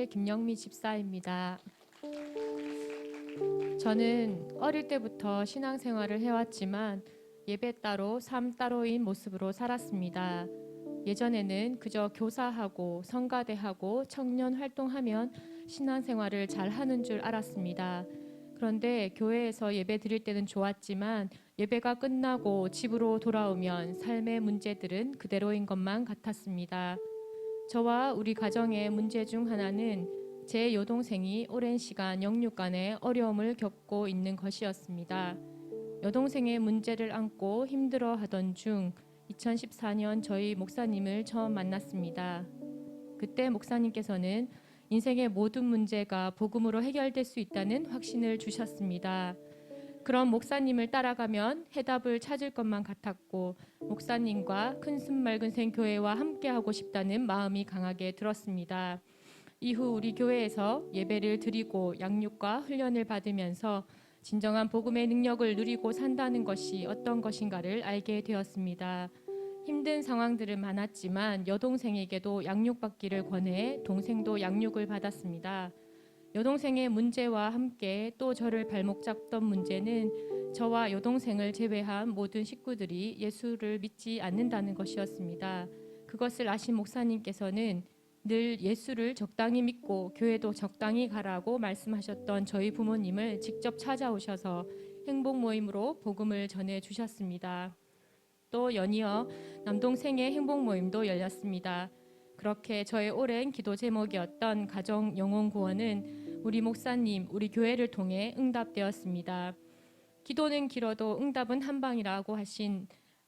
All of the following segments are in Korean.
안녕하실 김영미 집사입니다. 저는 어릴 때부터 신앙생활을 해왔지만 예배 따로 삶 따로인 모습으로 살았습니다. 예전에는 그저 교사하고 성가대하고 청년 활동하면 신앙생활을 잘 하는 줄 알았습니다. 그런데 교회에서 예배 드릴 때는 좋았지만 예배가 끝나고 집으로 돌아오면 삶의 문제들은 그대로인 것만 같았습니다. 저와 우리 가정의 문제 중 하나는 제 여동생이 오랜 시간 영육간의 어려움을 겪고 있는 것이었습니다. 여동생의 문제를 안고 힘들어하던 중 2014년 저희 목사님을 처음 만났습니다. 그때 목사님께서는 인생의 모든 문제가 복음으로 해결될 수 있다는 확신을 주셨습니다. 그런 목사님을 따라가면 해답을 찾을 것만 같았고 목사님과 큰숨 맑은 생 교회와 함께하고 싶다는 마음이 강하게 들었습니다. 이후 우리 교회에서 예배를 드리고 양육과 훈련을 받으면서 진정한 복음의 능력을 누리고 산다는 것이 어떤 것인가를 알게 되었습니다. 힘든 상황들은 많았지만 여동생에게도 양육받기를 권해 동생도 양육을 받았습니다. 여동생의 문제와 함께 또 저를 발목 잡던 문제는 저와 여동생을 제외한 모든 식구들이 예수를 믿지 않는다는 것이었습니다. 그것을 아신 목사님께서는 늘 예수를 적당히 믿고 교회도 적당히 가라고 말씀하셨던 저희 부모님을 직접 찾아오셔서 행복 모임으로 복음을 전해 주셨습니다. 또 연이어 남동생의 행복 모임도 열렸습니다. 그렇게 저의 오랜 기도 제목이었던 가정 영혼 구원은 우리 목사님, 우리 교회를 통해 응답되었습니다. 기도는 길어도 응답은 한 방이라고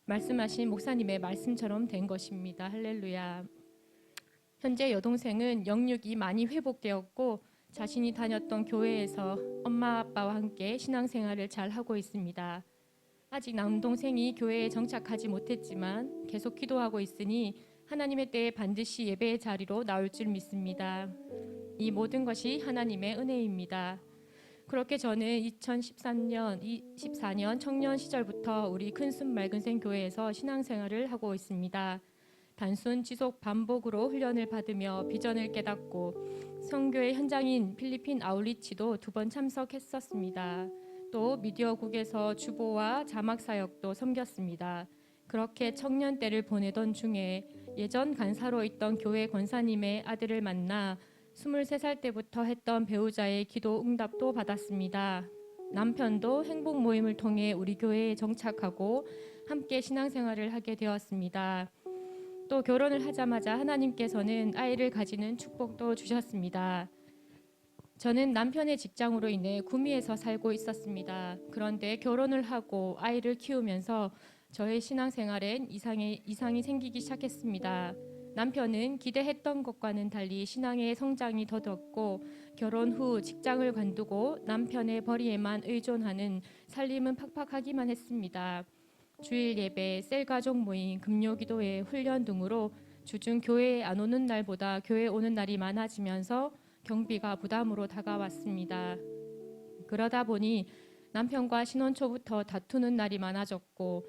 말씀하신 목사님의 말씀처럼 된 것입니다. 할렐루야. 현재 여동생은 영육이 많이 회복되었고 자신이 다녔던 교회에서 엄마 아빠와 함께 신앙생활을 잘 하고 있습니다. 아직 남동생이 교회에 정착하지 못했지만 계속 기도하고 있으니 하나님의 때에 반드시 예배의 자리로 나올 줄 믿습니다. 이 모든 것이 하나님의 은혜입니다. 그렇게 저는 2014년 청년 시절부터 우리 큰숨 맑은 생 교회에서 신앙생활을 하고 있습니다. 단순 지속 반복으로 훈련을 받으며 비전을 깨닫고 선교의 현장인 필리핀 아울리치도 2번 참석했었습니다. 또 미디어국에서 주보와 자막 사역도 섬겼습니다. 그렇게 청년 때를 보내던 중에 예전 간사로 있던 교회 권사님의 아들을 만나 23살 때부터 했던 배우자의 기도 응답도 받았습니다. 남편도 행복 모임을 통해 우리 교회에 정착하고 함께 신앙생활을 하게 되었습니다. 또 결혼을 하자마자 하나님께서는 아이를 가지는 축복도 주셨습니다. 저는 남편의 직장으로 인해 구미에서 살고 있었습니다. 그런데 결혼을 하고 아이를 키우면서 저의 신앙생활엔 이상이 생기기 시작했습니다. 남편은 기대했던 것과는 달리 신앙의 성장이 더뎠고 결혼 후 직장을 관두고 남편의 벌이에만 의존하는 살림은 팍팍하기만 했습니다. 주일 예배, 셀 가족 모임, 금요기도회, 훈련 등으로 주중 교회에 안 오는 날보다 교회 오는 날이 많아지면서 경비가 부담으로 다가왔습니다. 그러다 보니 남편과 신혼 초부터 다투는 날이 많아졌고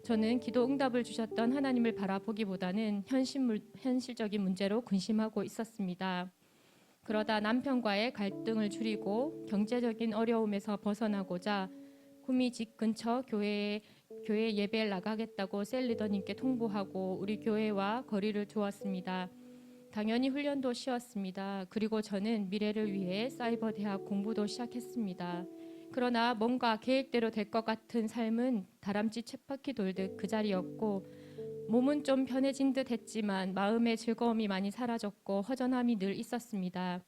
저는 기도 응답을 주셨던 하나님을 바라보기보다는 현실적인 문제로 근심하고 있었습니다. 그러다 남편과의 갈등을 줄이고 경제적인 어려움에서 벗어나고자 구미 집 근처 교회 예배를 나가겠다고 셀 리더님께 통보하고 우리 교회와 거리를 두었습니다. 당연히 훈련도 쉬었습니다. 그리고 저는 미래를 위해 사이버 대학 공부도 시작했습니다. 그러나 뭔가 계획대로 될 것 같은 삶은 다람쥐 쳇바퀴 돌듯 그 자리였고 몸은 좀 편해진 듯 했지만 마음의 즐거움이 많이 사라졌고 허전함이 늘 있었습니다.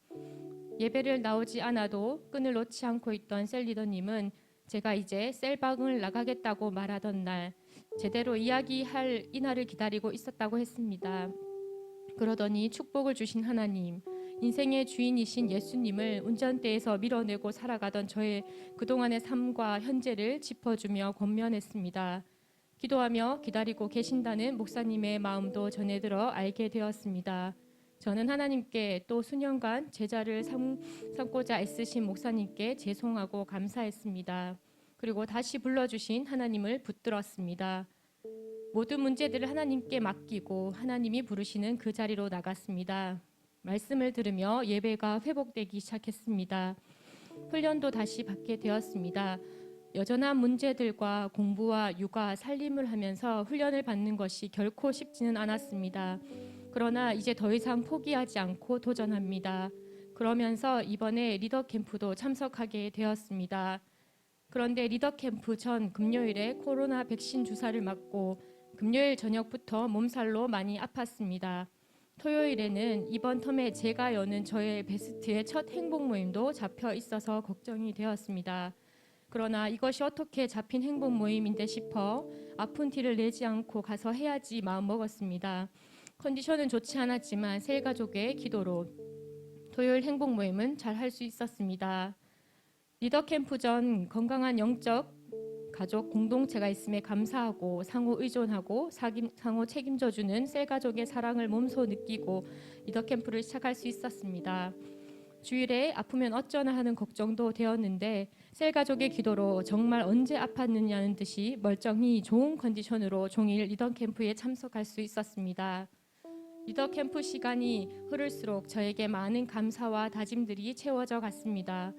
예배를 나오지 않아도 끈을 놓지 않고 있던 셀 리더님은 제가 이제 셀방을 나가겠다고 말하던 날 제대로 이야기할 이날을 기다리고 있었다고 했습니다. 그러더니 축복을 주신 하나님, 인생의 주인이신 예수님을 운전대에서 밀어내고 살아가던 저의 그동안의 삶과 현재를 짚어주며 권면했습니다. 기도하며 기다리고 계신다는 목사님의 마음도 전해 들어 알게 되었습니다. 저는 하나님께 또 수년간 제자를 삼고자 애쓰신 목사님께 죄송하고 감사했습니다. 그리고 다시 불러주신 하나님을 붙들었습니다. 모든 문제들을 하나님께 맡기고 하나님이 부르시는 그 자리로 나갔습니다. 말씀을 들으며 예배가 회복되기 시작했습니다. 훈련도 다시 받게 되었습니다. 여전한 문제들과 공부와 육아, 살림을 하면서 훈련을 받는 것이 결코 쉽지는 않았습니다. 그러나 이제 더 이상 포기하지 않고 도전합니다. 그러면서 이번에 리더 캠프도 참석하게 되었습니다. 그런데 리더 캠프 전 금요일에 코로나 백신 주사를 맞고 금요일 저녁부터 몸살로 많이 아팠습니다. 토요일에는 이번 텀에 제가 여는 저의 베스트의 첫 행복 모임도 잡혀 있어서 걱정이 되었습니다. 그러나 이것이 어떻게 잡힌 행복 모임인데 싶어 아픈 티를 내지 않고 가서 해야지 마음먹었습니다. 컨디션은 좋지 않았지만 셀가족의 기도로 토요일 행복 모임은 잘 할 수 있었습니다. 리더 캠프 전 건강한 영적 가족 공동체가 있음에 감사하고 상호 의존하고 상호 책임져주는 셀가족의 사랑을 몸소 느끼고 리더 캠프를 시작할 수 있었습니다. 주일에 아프면 어쩌나 하는 걱정도 되었는데 셀가족의 기도로 정말 언제 아팠느냐는 듯이 멀쩡히 좋은 컨디션으로 종일 리더 캠프에 참석할 수 있었습니다. 리더 캠프 시간이 흐를수록 저에게 많은 감사와 다짐들이 채워져 갔습니다.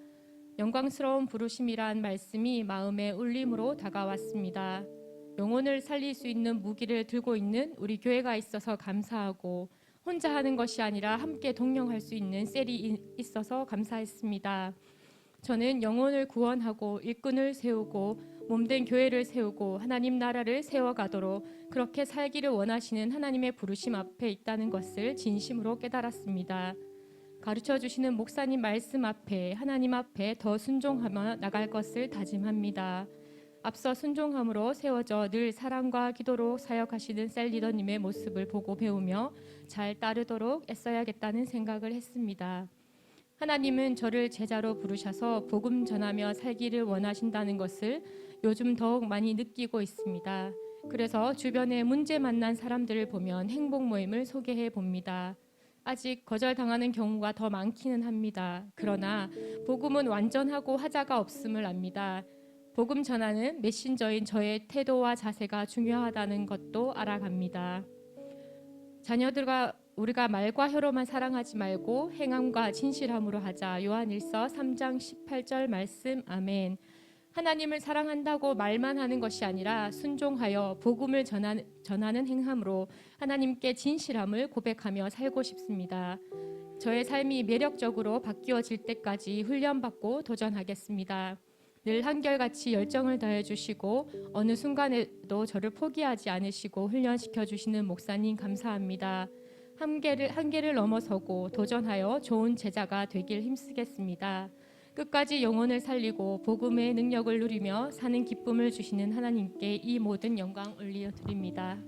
영광스러운 부르심이란 말씀이 마음의 울림으로 다가왔습니다. 영혼을 살릴 수 있는 무기를 들고 있는 우리 교회가 있어서 감사하고 혼자 하는 것이 아니라 함께 동령할 수 있는 셀이 있어서 감사했습니다. 저는 영혼을 구원하고 일꾼을 세우고 몸된 교회를 세우고 하나님 나라를 세워가도록 그렇게 살기를 원하시는 하나님의 부르심 앞에 있다는 것을 진심으로 깨달았습니다. 가르쳐 주시는 목사님 말씀 앞에 하나님 앞에 더 순종하며 나갈 것을 다짐합니다. 앞서 순종함으로 세워져 늘 사랑과 기도로 사역하시는 셀 리더님의 모습을 보고 배우며 잘 따르도록 애써야겠다는 생각을 했습니다. 하나님은 저를 제자로 부르셔서 복음 전하며 살기를 원하신다는 것을 요즘 더욱 많이 느끼고 있습니다. 그래서 주변에 문제 만난 사람들을 보면 행복 모임을 소개해 봅니다. 아직 거절당하는 경우가 더 많기는 합니다. 그러나 복음은 완전하고 하자가 없음을 압니다. 복음 전하는 메신저인 저의 태도와 자세가 중요하다는 것도 알아갑니다. 자녀들과 우리가 말과 혀로만 사랑하지 말고 행함과 진실함으로 하자. 요한일서 3장 18절 말씀. 아멘. 하나님을 사랑한다고 말만 하는 것이 아니라 순종하여 복음을 전하는 행함으로 하나님께 진실함을 고백하며 살고 싶습니다. 저의 삶이 매력적으로 바뀌어질 때까지 훈련받고 도전하겠습니다. 늘 한결같이 열정을 다해 주시고 어느 순간에도 저를 포기하지 않으시고 훈련시켜 주시는 목사님 감사합니다. 한계를 넘어서고 도전하여 좋은 제자가 되길 힘쓰겠습니다. 끝까지 영혼을 살리고 복음의 능력을 누리며 사는 기쁨을 주시는 하나님께 이 모든 영광 올려 드립니다.